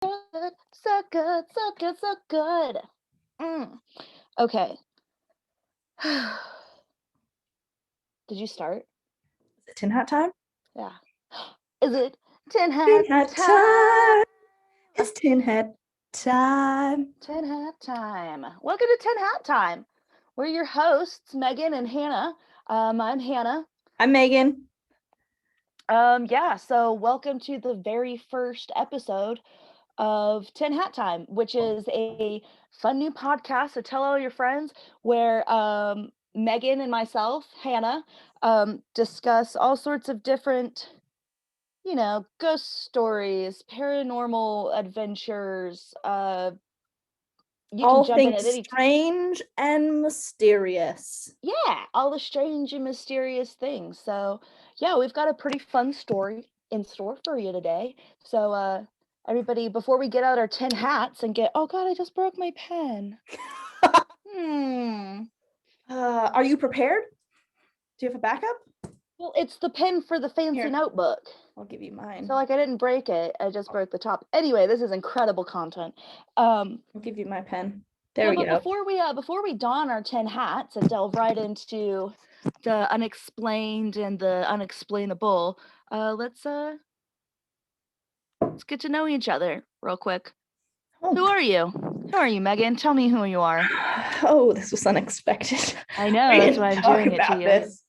Good, so good, so good, so good. Mm. Okay. Did you start? Is it tin hat time? Yeah. Is it tin Tin hat hat time? time. It's tin hat time. Tin hat time. Welcome to Tin Hat Time. We're your hosts, Megan and Hannah. I'm Hannah. I'm Megan. Yeah, so welcome to the very first episode of Tin Hat Time, which is a fun new podcast. So tell all your friends where Megan and myself, Hannah, discuss all sorts of different, ghost stories, paranormal adventures. You can All jump in things at any strange and mysterious. yeah, all the strange and mysterious things. So, yeah, we've got a pretty fun story in store for you today. So, everybody, before we get out our tin hats and get, oh God, I just broke my pen. Hmm. Are you prepared? Do you have a backup? Well, it's the pen for the fancy Here, notebook. I'll give you So, mine. like, I didn't break it. I just broke the top. Anyway, this is incredible content. Um, I'll give you my pen. There yeah, we but go. before we don our tin hats and delve right into the unexplained and the unexplainable, let's get to know each other real quick. Oh. Who are you? Who are you, Megan? Tell me who you are. Oh, this was unexpected. I know, We that's didn't why I'm talk doing it to about you. this.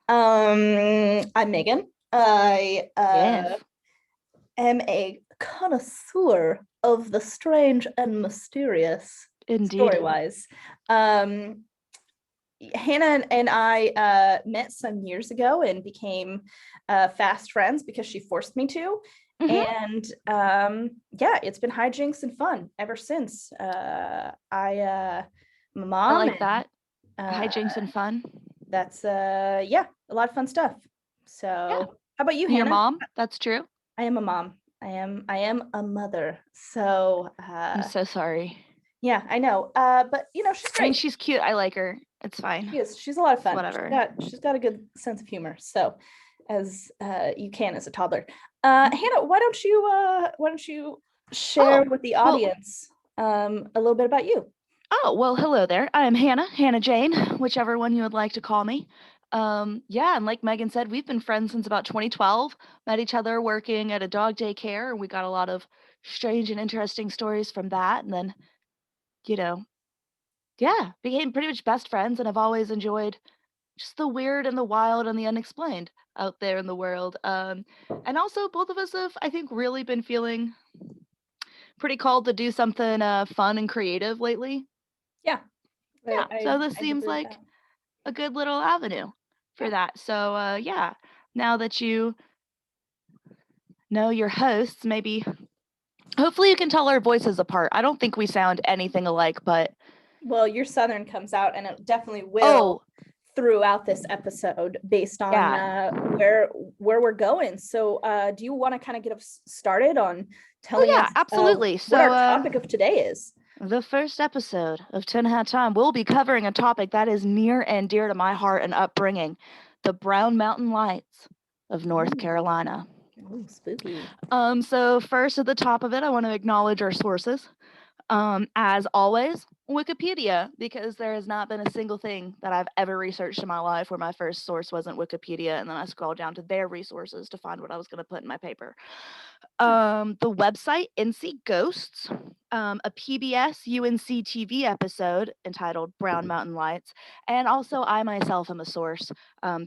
I'm Megan. I Yes, am a connoisseur of the strange and mysterious indeed. story-wise. Um, Hannah and I met some years ago and became fast friends because she forced me to. Hmm. And yeah, it's been hijinks and fun ever since. My I mom like and that. Hijinks and fun. that's yeah, a lot of fun stuff. Yeah. So, how about you, Your Hannah? mom? That's true. I am a mom. I am a mother. So, I'm so sorry. yeah, I know. But she's I mean, great. she's cute. I like her. It's fine. She is. She's a lot of It's fun. whatever. She's got a good sense of humor. So, as you can as a toddler. Mhm. Hannah, why don't you share Oh, with the well, audience a little bit about you? hello there. I am Hannah, Hannah Jane, whichever one you would like to call me. Yeah, and like Megan said, we've been friends since about 2012. Met each other working at a dog daycare, and we got a lot of strange and interesting stories from that. And then, you know, yeah, became pretty much best friends, and I've always enjoyed just the weird and the wild and the unexplained out there in the world. And also, both of us have, I think, really been feeling pretty called to do something fun and creative lately. Yeah, Yeah, so this I'd seems agree with like that. a good little avenue Yeah. for that. So, yeah, now that you know your hosts, maybe hopefully you can tell our voices apart. I don't think we sound anything alike, but Well, your Southern comes out, and it definitely will oh, throughout this episode based on yeah. where we're going. So, do you want to kind of get us started on Oh, telling yeah, us absolutely. what So, our topic of today is? the first episode of Tin Hat Time, we'll be covering a topic that is near and dear to my heart and upbringing, the Brown Mountain Lights of North Ooh, Carolina. ooh, spooky. So first at the top of it, I want to acknowledge our sources. As always, Wikipedia, because there has not been a single thing that I've ever researched in my life where my first source wasn't Wikipedia, and then I scrolled down to their resources to find what I was going to put in my paper. Yeah. The website NC Ghosts, a PBS UNC TV episode entitled Brown Mountain Lights, and also I myself am a source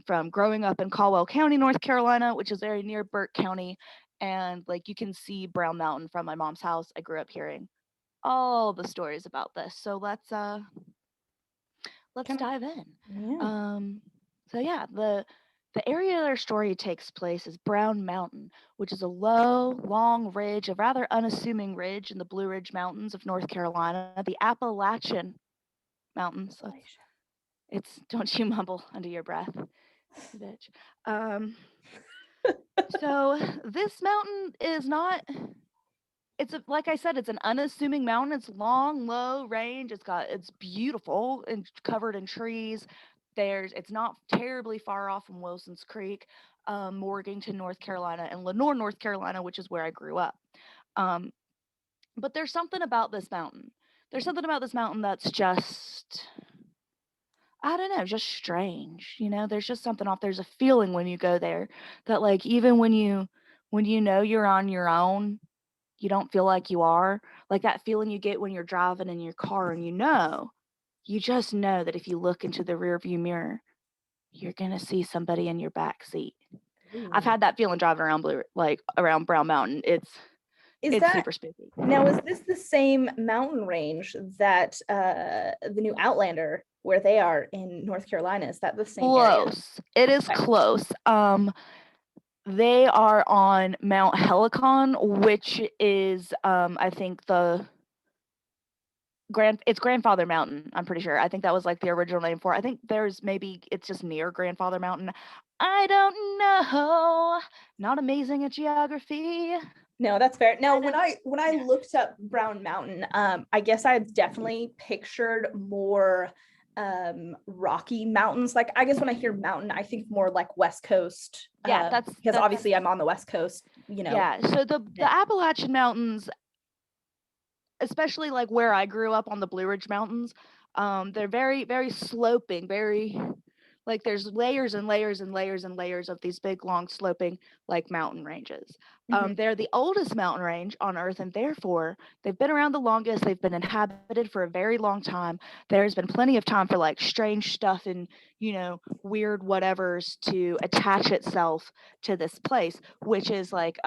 from growing up in Caldwell County, North Carolina, which is very near Burke County, and like you can see Brown Mountain from my mom's house. I grew up hearing all the stories about this. So let's Kind of, dive in. yeah. Um, so yeah, the area our story takes place is Brown Mountain, which is a low, long ridge, a rather unassuming ridge in the Blue Ridge Mountains of North Carolina, the Appalachian Mountains. So it's don't you mumble under your breath, you bitch. Um, so this mountain is not. Like I said, it's an unassuming mountain. It's long, low range. It's beautiful and covered in trees. It's not terribly far off from Wilson's Creek, Morganton, North Carolina, and Lenore, North Carolina, which is where I grew up. Um, But there's something about this mountain. There's something about this mountain that's just, I don't know, just strange. There's just something off. There's a feeling when you go there that like even when you know you're on your own, you don't feel like you are. Like that feeling you get when you're driving in your car and you just know that if you look into the rearview mirror, you're gonna see somebody in your back seat. I've Ooh. had that feeling driving around around Brown Mountain. It's Is it's that super spooky. now, is this the same mountain range that the new Outlander, where they are in North Carolina? Is that the same area? Close. It is Okay. close. They are on Mount Helicon, which is I think it's Grandfather Mountain, I'm pretty sure. I think that was like the original name for it. I think maybe it's just near Grandfather Mountain. I don't know. Not amazing at geography. No, that's fair. Now, Kind when of. I looked up Brown Mountain, I guess I definitely pictured more rocky mountains. Like I guess when I hear mountain, I think more like West Coast, Yeah, because that's obviously I'm on the West Coast, yeah. So the Appalachian Mountains, especially like where I grew up on the Blue Ridge Mountains, they're very, very sloping, very like there's layers and layers and layers and layers of these big, long, sloping like mountain ranges. Mhm. They're the oldest mountain range on Earth, and therefore they've been around the longest. They've been inhabited for a very long time. There's been plenty of time for like strange stuff and weird whatevers to attach itself to this place, which is like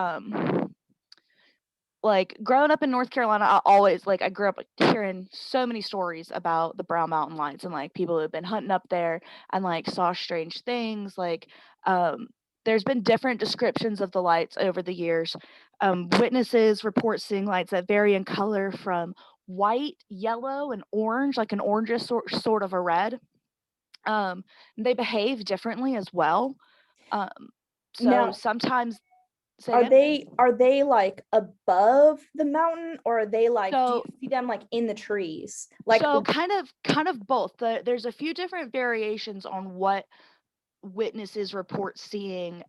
growing up in North Carolina, I grew up like, hearing so many stories about the Brown Mountain Lights and like people who have been hunting up there and like saw strange things. Um, there's been different descriptions of the lights over the years. Witnesses report seeing lights that vary in color from white, yellow, and orange, like an orange sort of a red. They behave differently as well. Um, so Now, sometimes, say are again. they like above the mountain, or are they like, do you So see them like in the trees? Like, So kind of both. There's a few different variations on what witnesses report seeing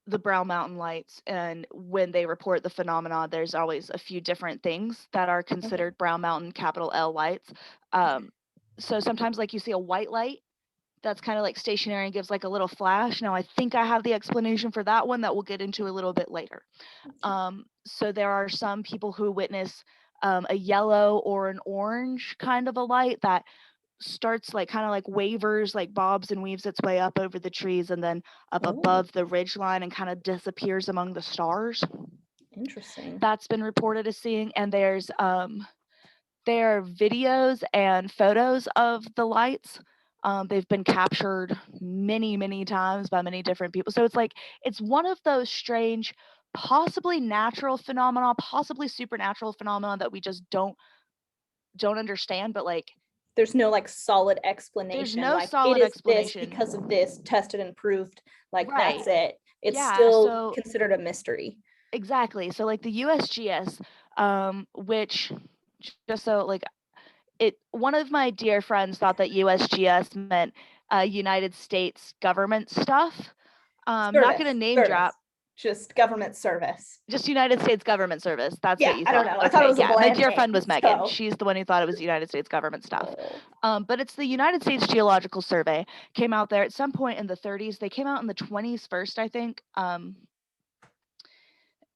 the Brown Mountain Lights, and when they report the phenomena, there's always a few different things that are okay, considered Brown Mountain capital L lights. okay, Um, so sometimes like you see a white light that's kind of like stationary and gives like a little flash. Now I think I have the explanation for that one that we'll get into a little bit later. okay. So there are some people who witness a yellow or an orange kind of a light that starts like kind of like wavers, like bobs and weaves its way up over the trees and then up Oh, above the ridge line and kind of disappears among the stars. interesting. That's been reported as seeing. And there are videos and photos of the lights. They've been captured many, many times by many different people. So it's one of those strange, possibly natural phenomena, possibly supernatural phenomena that we just don't understand. But like, There's no like solid there's explanation, no like it solid is this because of explanation. this, tested and proved, like Right. that's it. It's Yeah. still So considered a mystery. exactly. So like the USGS, which just so like it one of my dear friends thought that USGS meant United States government stuff. Not going to name drop, Service, just government service. just United States government service. That's what Yeah, you I don't thought. know, I thought it Okay, was a yeah. My bland dear name, friend was Megan. so She's the one who thought it was United States government stuff. oh, But it's the United States Geological Survey. Came out there at some point in the 30s. They came out in the 20s first, I think.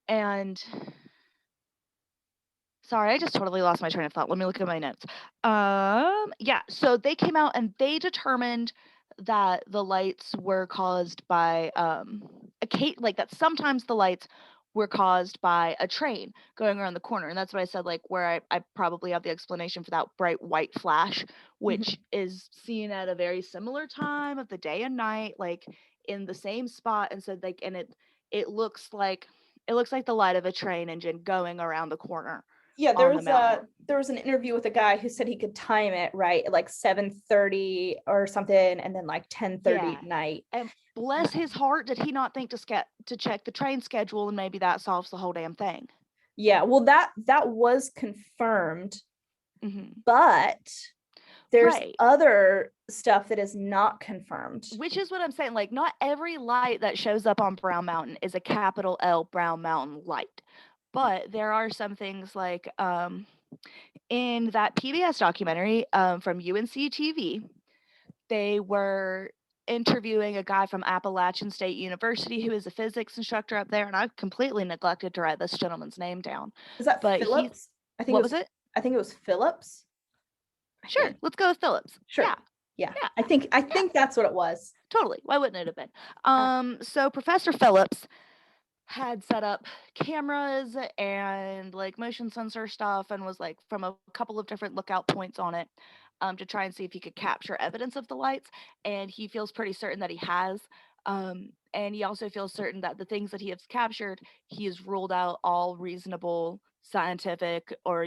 And sorry, I just totally lost my train of thought. Let me look at my notes. Yeah, so they came out and they determined that the lights were caused by like that sometimes the lights were caused by a train going around the corner. And that's what I said, like where I probably have the explanation for that bright white flash, which mhm. is seen at a very similar time of the day and night, like in the same spot. And so like and it looks like it looks like the light of a train engine going around the corner Yeah, on the mountain. there was an interview with a guy who said he could time it right at like 7:30 or something, and then like 10:30 Yeah. at night. And bless his heart, did he not think to check the train schedule and maybe that solves the whole damn thing? Yeah, well, that was confirmed, Hmm. but there's Right. other stuff that is not confirmed. Which is what I'm saying. Like, not every light that shows up on Brown Mountain is a capital L Brown Mountain light. But there are some things like in that PBS documentary from UNC TV, they were interviewing a guy from Appalachian State University who is a physics instructor up there, and I completely neglected to write this gentleman's name down. Is that But he, Phillips? I think it what was was it? I think it was Phillips. I Sure, think. let's go with Phillips. Sure. Yeah, Yeah. yeah, I yeah, think that's what it was. totally. Why wouldn't it have been? Uh, So Professor Phillips had set up cameras and like motion sensor stuff and was like from a couple of different lookout points on it to try and see if he could capture evidence of the lights. And he feels pretty certain that he has. And he also feels certain that the things that he has captured, he has ruled out all reasonable scientific or,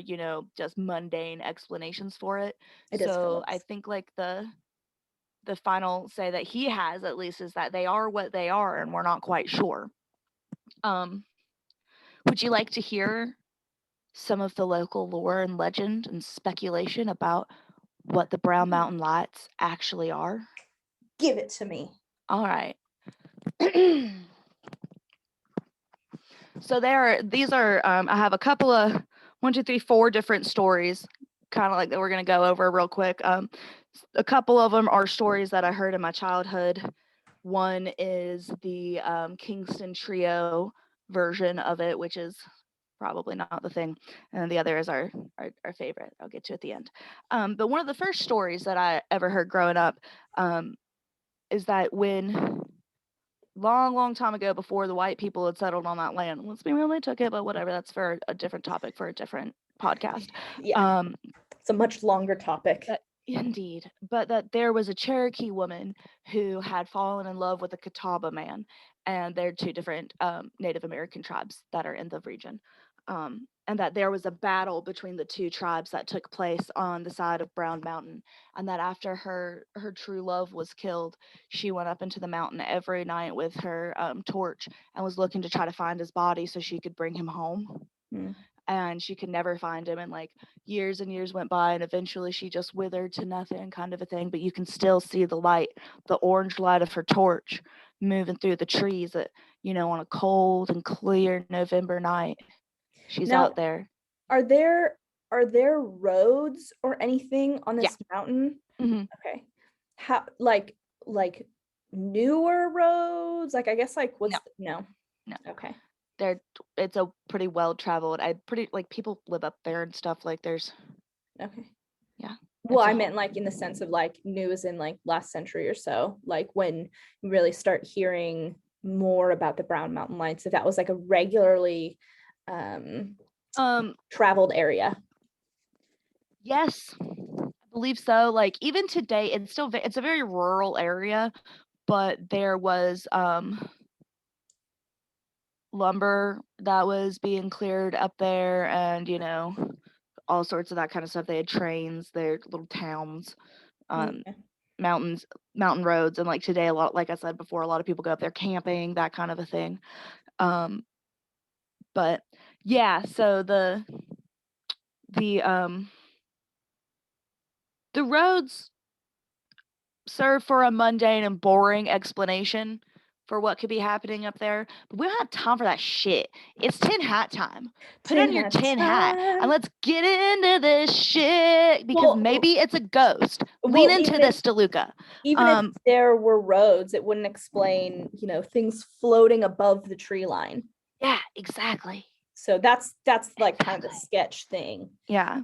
just mundane explanations for it. it is So I Phillips. think like the final say that he has at least is that they are what they are and we're not quite sure. Um, would you like to hear some of the local lore and legend and speculation about what the Brown Mountain Lights actually are? Give it to me. All right. So these are I have a couple of 4 different stories, kind of like that we're gonna go over real quick. A couple of them are stories that I heard in my childhood. One is the Kingston Trio version of it, which is probably not the thing, and the other is our favorite. I'll get to at the end. But one of the first stories that I ever heard growing up is that when long time ago, before the white people had settled on that land, let's be real, they took it, but whatever. That's for a different topic for a different podcast. Yeah. It's a much longer topic. Indeed, but that there was a Cherokee woman who had fallen in love with a Catawba man, and they're 2 different Native American tribes that are in the region. And that there was a battle between the 2 tribes that took place on the side of Brown Mountain, and that after her true love was killed, she went up into the mountain every night with her torch and was looking to try to find his body so she could bring him home. Hmm. And she could never find him, and like years and years went by and eventually she just withered to nothing, kind of a thing, but you can still see the light, the orange light of her torch moving through the trees at, on a cold and clear November night. She's Now, out there. are there roads or anything on Yeah. this mountain? Hmm. Okay. How like newer roads? Like I guess like what's No. no. Okay. It's a pretty well traveled, I pretty like people live up there and stuff, like there's Okay. yeah, Well, it's a I meant like in the sense of like new as in like last century or so, like when you really start hearing more about the Brown Mountain Lights, if that was like a regularly traveled area. yes, I believe so. Like even today, it's still it's a very rural area, but there was lumber that was being cleared up there, and all sorts of that kind of stuff. They had trains, their little towns, Okay. mountains, mountain roads, and like today, a lot, like I said before, a lot of people go up there camping, that kind of a thing. Um, but yeah, so the um the roads serve for a mundane and boring explanation for what could be happening up there, but we don't have time for that shit. It's tin hat time. Put Tin on your hat tin hat and time. let's get into this shit because Well, maybe it's a ghost. Lean well, into this, DeLuca. even if there were roads, it wouldn't explain, things floating above the tree line. Yeah, exactly. So that's like kind of the sketch thing. Yeah.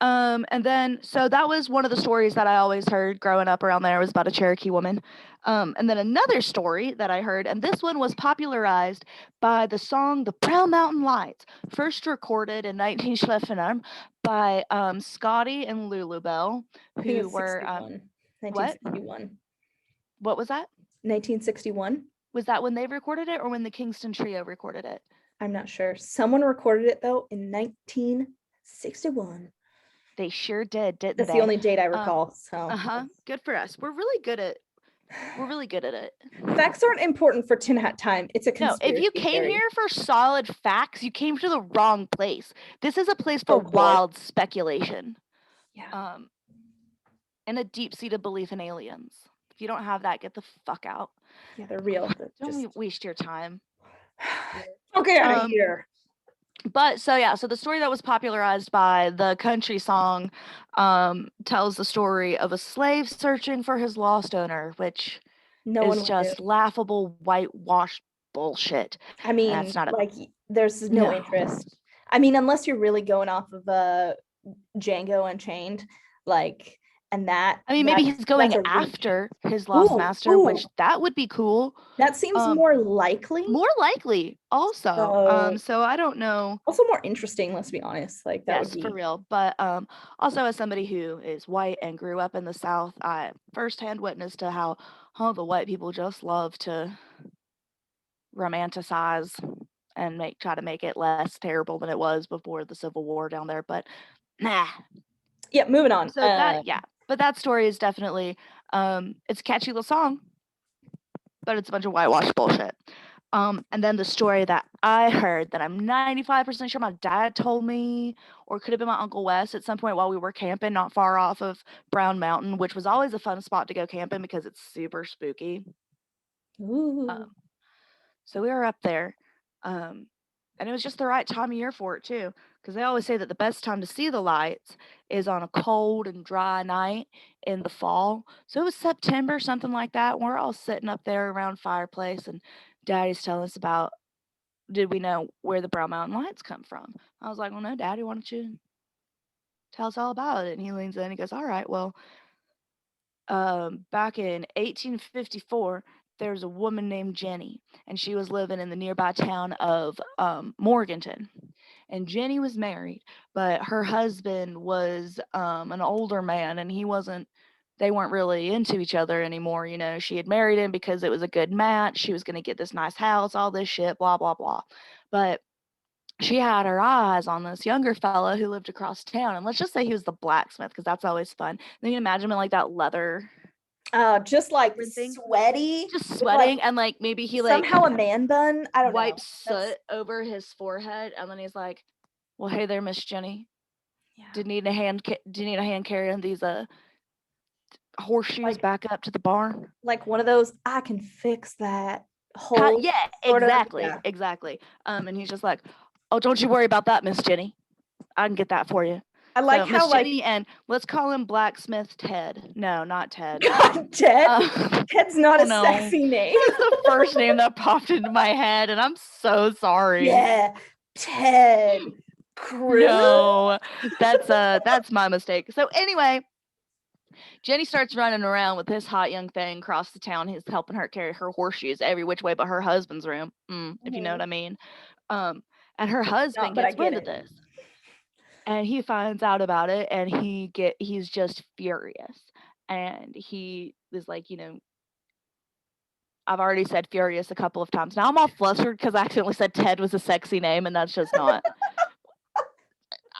And then so that was one of the stories that I always heard growing up around there, was about a Cherokee woman. And then another story that I heard, and this one was popularized by the song The Brown Mountain Lights, first recorded in 1911 by Scotty and Lulu Bell, I think who it's were 61. what? 1961. What was that? 1961. Was that when they recorded it or when the Kingston Trio recorded it? I'm not sure. Someone recorded it though in 1961. They sure did, didn't That's they? the only date I recall. So Uh-huh. Good for us. We're really good at it. Facts aren't important for tin hat time. It's a No, if you conspiracy came theory. here for solid facts, you came to the wrong place. This is a place for Folklore. wild speculation. Yeah. And a deep-seated belief in aliens. If you don't have that, get the fuck out. Yeah, they're real. Don't waste your time. Okay, out of here. But so the story that was popularized by the country song tells the story of a slave searching for his lost owner, which No one is would do. just laughable whitewash bullshit. I And that's mean, not a like there's no no. interest. I mean, unless you're really going off of Django Unchained, like, and I mean, maybe that's he's going a reach. after his lost Ooh, master, which ooh, that would be cool. that seems Um, more likely. more likely also. So So I don't know. also more interesting, let's be honest. Like that would Yes, for be. real. But also as somebody who is white and grew up in the South, I firsthand witnessed to how the white people just love to romanticize and try to make it less terrible than it was before the Civil War down there. But nah. Yeah, moving on. So that yeah. But that story is definitely it's a catchy little song, but it's a bunch of whitewash bullshit. And then the story that I heard that I'm 95% sure my dad told me, or could have been my Uncle Wes at some point while we were camping not far off of Brown Mountain, which was always a fun spot to go camping because it's super spooky. Ooh. Um, so we were up there, um, and it was just the right time of year for it too, because they always say that the best time to see the lights is on a cold and dry night in the fall. So it was September, something like that. And we're all sitting up there around fireplace, and Daddy's telling us about did we know where the Brown Mountain Lights come from? I was like, well, no, Daddy, why don't you tell us all about it? And he leans in and he goes, all right, well, back in 1854, there was a woman named Jenny, and she was living in the nearby town of Morganton. And Jenny was married, but her husband was an older man, and they weren't really into each other anymore. You know, she had married him because it was a good match. She was going to get this nice house, all this shit, blah, blah, blah. But she had her eyes on this younger fella who lived across town. And let's just say he was the blacksmith because that's always fun. Then you can imagine him in like that leather Just like apron thing, sweaty just with like sweating. And like maybe he like somehow a man bun. I don't know. wipes That's soot over his forehead. And then he's like, well, hey there, Miss Jenny. yeah. Do you need a hand carrying these horseshoes Like back up to the barn? one of those I can fix that whole Yeah, sort of exactly. yeah. Exactly. And he's just like, oh, don't you worry about that, Miss Jenny. I can get that for you. I like So how Miss like Jenny and let's call him Blacksmith Ted. No, not Ted. God, Ted. Uh, Ted's not oh a no, sexy name. that's the first name that popped into my head, and I'm so sorry. Yeah, Ted Cruz. No, that's my mistake. So anyway, Jenny starts running around with this hot young thing across the town. He's helping her carry her horseshoes every which way but her husband's room, if you know what I mean. Um, and her Not, husband but I gets get wind of it. this, and he finds out about it, and he's just furious, and he is like, I've already said furious a couple of times. Now I'm all flustered because I accidentally said Ted was a sexy name, and that's just not.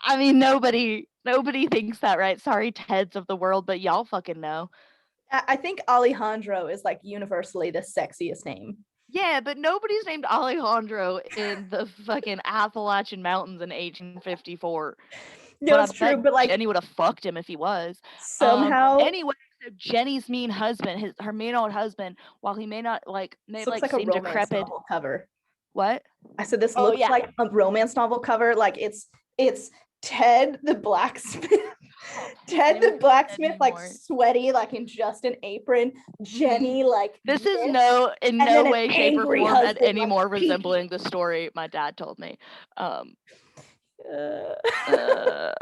I mean, nobody thinks that, right? Sorry, Teds of the world, but y'all fucking know. I think Alejandro is like universally the sexiest name. Yeah, but nobody's named Alejandro in the fucking Appalachian Mountains in 1854. No, But I it's true, bet but like Jenny would have fucked him if he was. somehow Anyway, so Jenny's mean husband, her mean old husband, while he may this looks like like a seem romance decrepit. novel cover. What? I said this Oh looks yeah. like a romance novel cover. Like it's Ted the blacksmith. Oh, can't Ted even the call him Ted blacksmith, like anymore. sweaty, like in just an apron. Jenny, like This is this, in and no then an way, shape, or angry form at husband, any like more peeking. resembling the story my dad told me. Um, Uh, uh,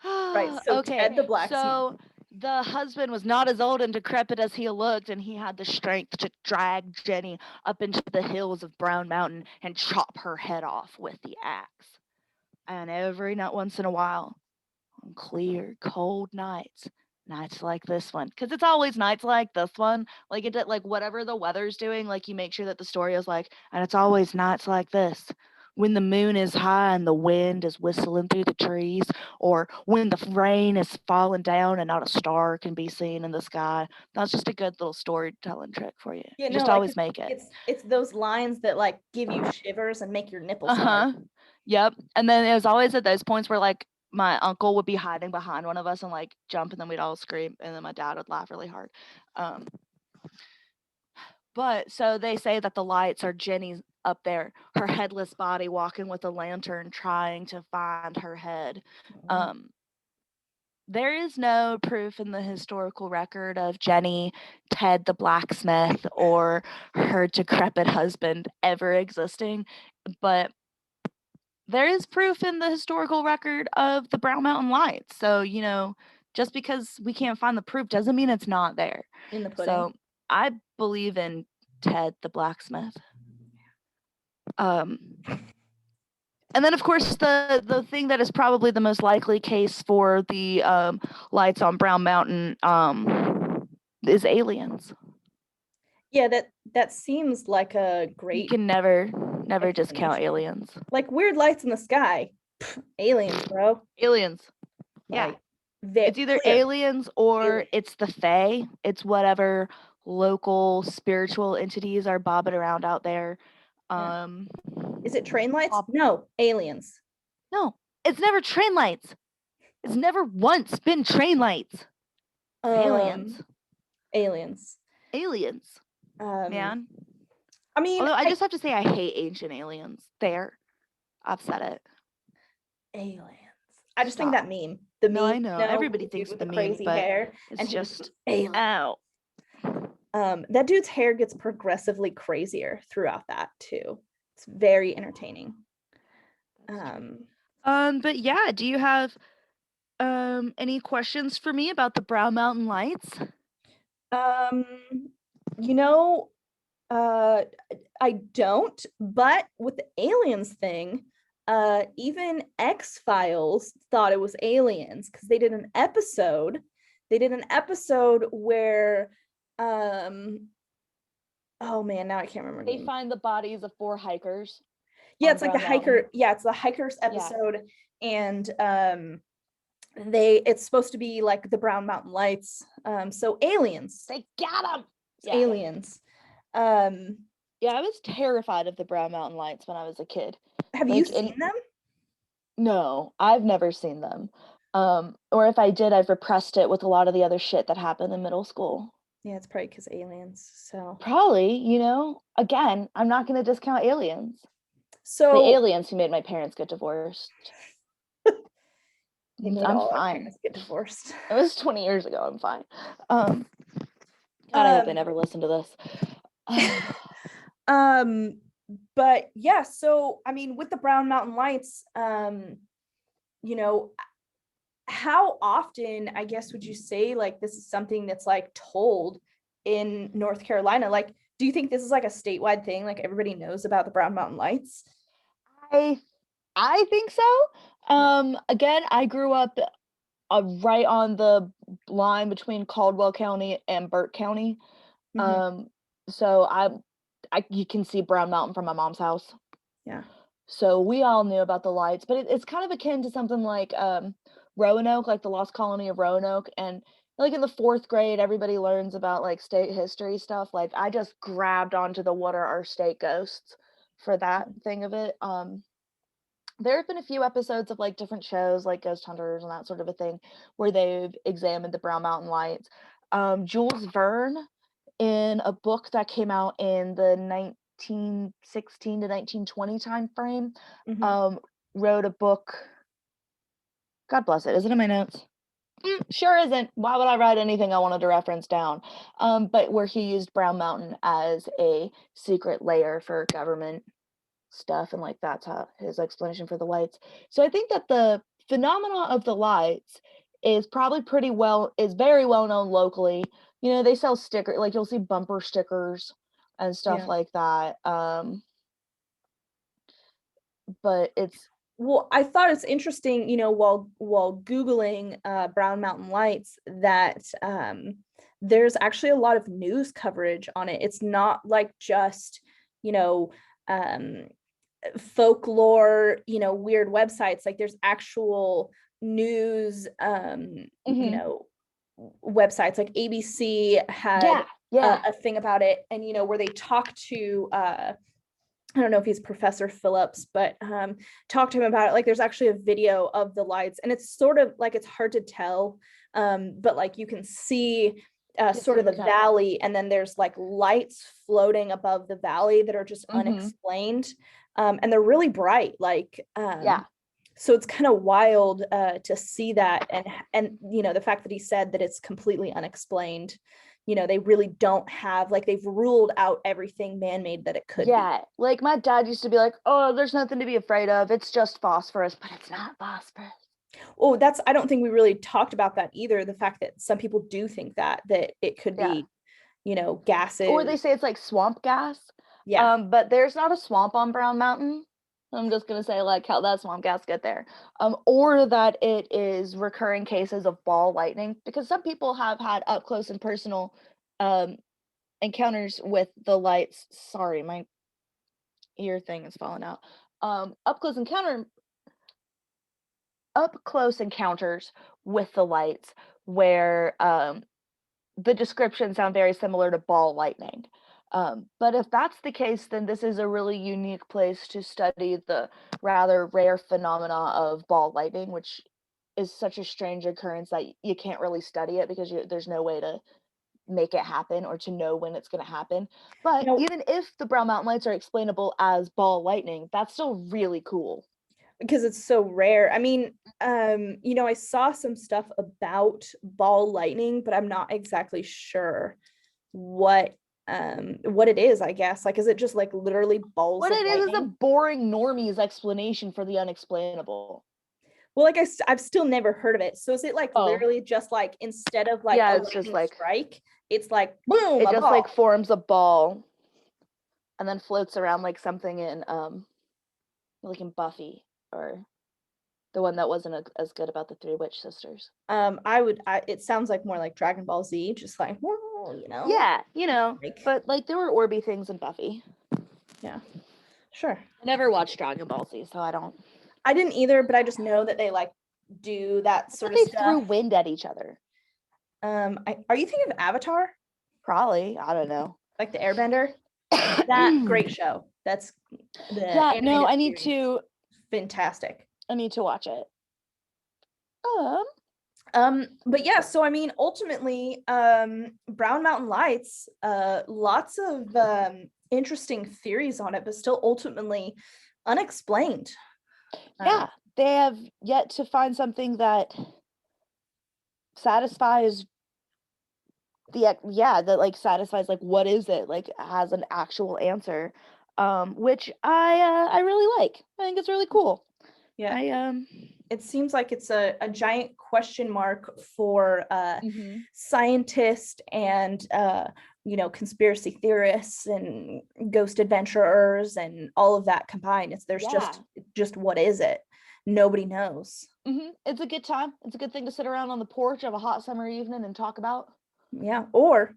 right. So okay, Ted the blacksmith. so the husband was not as old and decrepit as he looked, and he had the strength to drag Jenny up into the hills of Brown Mountain and chop her head off with the axe. And every night, once in a while, on clear, cold nights like this one, because it's always nights like this one, like whatever the weather's doing, like you make sure that the story is like, and it's always nights like this when the moon is high and the wind is whistling through the trees, or when the rain is falling down and not a star can be seen in the sky. That's just a good little storytelling trick for you. Yeah, You no, just like always make it. it's those lines that like give you shivers and make your nipples hard. Uh-huh. Yep. And then it was always at those points where like my uncle would be hiding behind one of us and like jump, and then we'd all scream, and then my dad would laugh really hard. Um But so they say that the lights are Jenny up there, her headless body walking with a lantern trying to find her head. Oh. Um, there is no proof in the historical record of Jenny, Ted the blacksmith, or her decrepit husband ever existing, but there is proof in the historical record of the Brown Mountain Lights. So, just because we can't find the proof doesn't mean it's not there. In the pudding. So, I believe in Ted the blacksmith. Um, and then, of course, the thing that is probably the most likely case for the lights on Brown Mountain is aliens. Yeah, that seems like a You great can never discount explanation. aliens. Like weird lights in the sky. Pff, aliens, bro. Aliens. Yeah. Like they It's either clear. aliens or Alien. it's the Fae. It's whatever local spiritual entities are bobbing around out there. Yeah. Um, Is it train lights? bob- No, aliens. no, it's never train lights. It's never once been train lights. Aliens. Aliens. Aliens, Um, man. I mean, Although I just have to say I hate ancient aliens. There. I've said it. aliens. I just think Stop. that meme. The No, I meme, know. with Everybody the dude thinks with the the meme, crazy but hair, it's and he just just alien. out. That dude's hair gets progressively crazier throughout that too. It's very entertaining. But yeah, do you have any questions for me about the Brown Mountain Lights? Um, you know, I don't, but with the aliens thing, even X-Files thought it was aliens because they did an episode. They did an episode where, oh man, now I can't remember the They name. find the bodies of 4 hikers Yeah, on it's like the Brown Mountain. hiker. Yeah, it's the hikers Yeah. episode, and it's supposed to be like the Brown Mountain Lights. So aliens, They got them. Yeah. aliens. Yeah, I was terrified of the Brown Mountain Lights when I was a kid. Have you seen them? No, I've never seen them. Or if I did, I've repressed it with a lot of the other shit that happened in middle school. Yeah, it's probably because aliens. So Probably, again, I'm not going to discount aliens. The so aliens who made my parents get divorced. they made I'm all our fine. parents get divorced. It was 20 years ago. I'm fine. God, I hope they never listen to this. But yeah, so I mean, with the Brown Mountain Lights, you know, how often, I guess, would you say like this is something that's like told in North Carolina? Like, do you think this is like a statewide thing? Like everybody knows about the Brown Mountain Lights? I think so. Again, I grew up right on the line between Caldwell County and Burke County. Mhm. So you can see Brown Mountain from my mom's house. Yeah. So we all knew about the lights, but it's kind of akin to something like Roanoke, like the Lost Colony of Roanoke. And like in the 4th grade, everybody learns about like state history stuff. Like I just grabbed onto the what are our state ghosts for that thing of it. There have been a few episodes of like different shows like Ghost Hunters and that sort of a thing where they've examined the Brown Mountain Lights. Jules Verne, in a book that came out in the 1916 to 1920 time frame, Mhm. wrote a book. God bless it. Is it in my notes? Sure isn't. Why would I write anything I wanted to reference down? But where he used Brown Mountain as a secret layer for government stuff, and like that's how his explanation for the lights. So I think that the phenomena of the lights is probably very well known locally. They sell stickers, like you'll see bumper stickers and stuff Yeah. like that. But it's Well, I thought it's interesting, while Googling Brown Mountain Lights, that there's actually a lot of news coverage on it. It's not like just, um, folklore, weird websites. Like there's actual news, websites. Like ABC had yeah. a thing about it, and where they talk to I don't know if he's Professor Phillips, but talk to him about it. Like there's actually a video of the lights, and it's sort of like it's hard to tell, but like you can see sort of the valley, and then there's like lights floating above the valley that are just unexplained, and they're really bright, like so it's kind of wild to see that, and you know, the fact that he said that it's completely unexplained. You know, they really don't have, like, they've ruled out everything man-made that it could be. Like my dad used to be like, oh, there's nothing to be afraid of, it's just phosphorus, but it's not phosphorus. Oh, I don't think we really talked about that either. The fact that some people do think that it could be, you know, gases. Or they say it's like swamp gas. Yeah. But there's not a swamp on Brown Mountain. I'm just gonna say, like, how that swamp gas get there. Or that it is recurring cases of ball lightning, because some people have had up close and personal encounters with the lights. Sorry, my ear thing is falling out. Up close encounters with the lights where the descriptions sound very similar to ball lightning. But if that's the case, then this is a really unique place to study the rather rare phenomena of ball lightning, which is such a strange occurrence that you can't really study it because there's no way to make it happen or to know when it's going to happen. But No, even if the Brown Mountain Lights are explainable as ball lightning, that's still really cool. because it's so rare. I mean, you know, I saw some stuff about ball lightning, but I'm not exactly sure what it is, I guess. Like, is it just like literally balls What of it is a lightning? boring normie's explanation for the unexplainable. Well, like I've still never heard of it. So is it like Oh, literally just like, instead of like yeah, a it's just lightning like strike, it's like boom, it a just like ball. forms a ball and then floats around like something in like in Buffy, or the one that wasn't as good about the three witch sisters. It sounds like more like Dragon Ball Z, just like, you know. Yeah, Like, but like there were Orby things in Buffy. yeah, sure. I never watched Dragon Ball Z, so I don't. I didn't either, but I just know that they like do that I sort thought of they threw stuff. wind at each other. Are you thinking of Avatar? Probably, I don't know. Like the Airbender? That great show. That's the Yeah, no, animated series. Fantastic. I need to watch it. But yeah, so I mean, ultimately, Brown Mountain Lights, lots of interesting theories on it, but still ultimately unexplained. Yeah, they have yet to find something that satisfies that like satisfies like what is it, like has an actual answer, which I really like. I think it's really cool. Yeah. I It seems like it's a giant question mark for scientists and you know, conspiracy theorists and ghost adventurers and all of that combined. There's just what is it? Nobody knows. It's a good time. It's a good thing to sit around on the porch of a hot summer evening and talk about. Yeah, or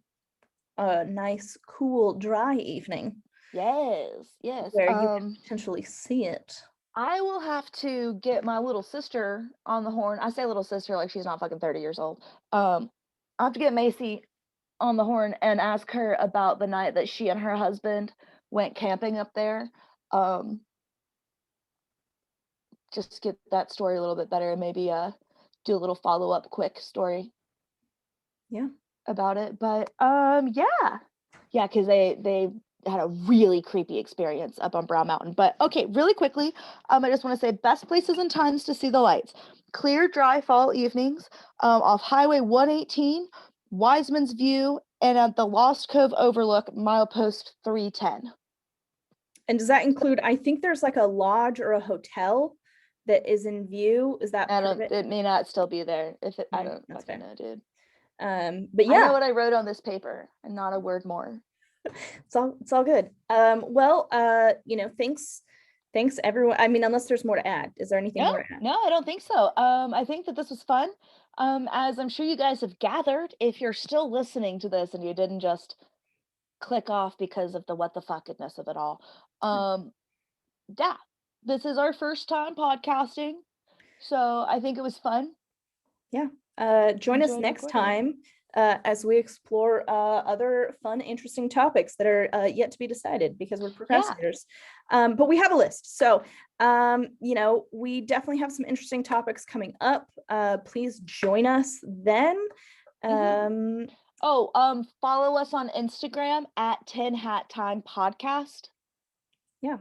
a nice, cool, dry evening. Yes. Where you can potentially see it. I will have to get my little sister on the horn. I say little sister like she's not fucking 30 years old. I have to get Macy on the horn and ask her about the night that she and her husband went camping up there. Just get that story a little bit better and maybe do a little follow-up quick story. Yeah. About it. But yeah, because they had a really creepy experience up on Brown Mountain. But okay, really quickly, I just want to say best places and times to see the lights: clear, dry fall evenings, off Highway 118, Wiseman's View, and at the Lost Cove Overlook, milepost 310. And does that include? I think there's like a lodge or a hotel that is in view. Is that part of it? It may not still be there. If it, I don't That's fucking fair. know, dude. But I know yeah, what I wrote on this paper, and not a word more. it's all good. Well, you know, thanks everyone. I mean, unless there's more to add, is there anything more to add? No, I don't think so. I think that this was fun. As I'm sure you guys have gathered, if you're still listening to this and you didn't just click off because of the what the fuckedness of it all, yeah, this is our first time podcasting, so I think it was fun. Yeah. Join us Enjoyed next recording. time as we explore other fun, interesting topics that are yet to be decided because we're procrastinators. But we have a list. So, you know, we definitely have some interesting topics coming up. Please join us then. Oh, follow us on Instagram at Tin Hat Time Podcast. Yeah.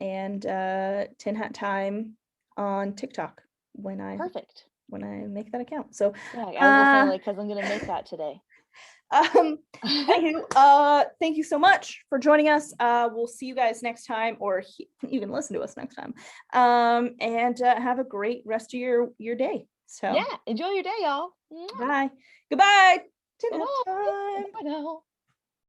And Tin Hat Time on TikTok when I Perfect. make that account. So Yeah, I was gonna say, like, because I'm gonna make that today. um anywho, thank you so much for joining us. We'll see you guys next time, or you can listen to us next time. And have a great rest of your day. So Yeah, enjoy your day, y'all. bye. Goodbye. Tin Hat Bye-bye. Time. Bye now.